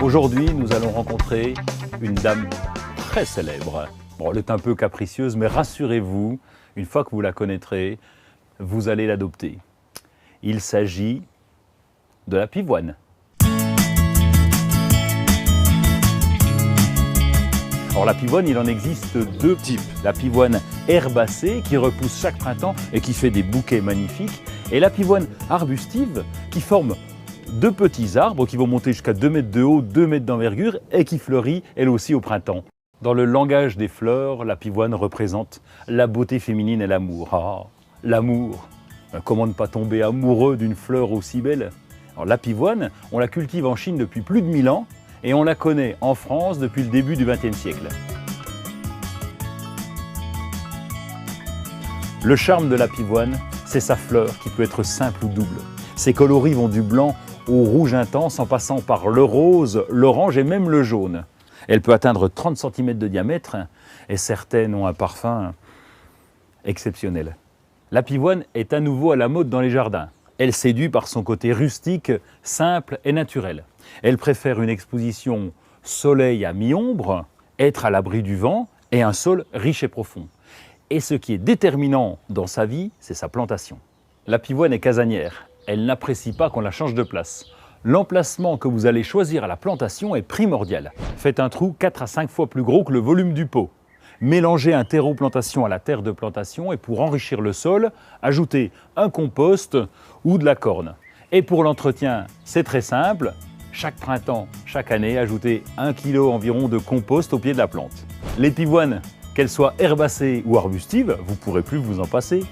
Aujourd'hui, nous allons rencontrer une dame très célèbre. Bon, elle est un peu capricieuse, mais rassurez-vous, une fois que vous la connaîtrez, vous allez l'adopter. Il s'agit de la pivoine. Alors la pivoine, il en existe deux types. La pivoine herbacée qui repousse chaque printemps et qui fait des bouquets magnifiques. Et la pivoine arbustive qui forme deux petits arbres qui vont monter jusqu'à 2 mètres de haut, 2 mètres d'envergure et qui fleurit elle aussi au printemps. Dans le langage des fleurs, la pivoine représente la beauté féminine et l'amour. Ah, l'amour! Comment ne pas tomber amoureux d'une fleur aussi belle? Alors la pivoine, on la cultive en Chine depuis plus de 1000 ans et on la connaît en France depuis le début du XXe siècle. Le charme de la pivoine, c'est sa fleur qui peut être simple ou double. Ses coloris vont du blanc au rouge intense en passant par le rose, l'orange et même le jaune. Elle peut atteindre 30 cm de diamètre et certaines ont un parfum exceptionnel. La pivoine est à nouveau à la mode dans les jardins. Elle séduit par son côté rustique, simple et naturel. Elle préfère une exposition soleil à mi-ombre, être à l'abri du vent et un sol riche et profond. Et ce qui est déterminant dans sa vie, c'est sa plantation. La pivoine est casanière. Elle n'apprécie pas qu'on la change de place. L'emplacement que vous allez choisir à la plantation est primordial. Faites un trou 4 à 5 fois plus gros que le volume du pot. Mélangez un terreau plantation à la terre de plantation et pour enrichir le sol, ajoutez un compost ou de la corne. Et pour l'entretien, c'est très simple. Chaque printemps, chaque année, ajoutez 1 kg environ de compost au pied de la plante. Les pivoines, qu'elles soient herbacées ou arbustives, vous ne pourrez plus vous en passer.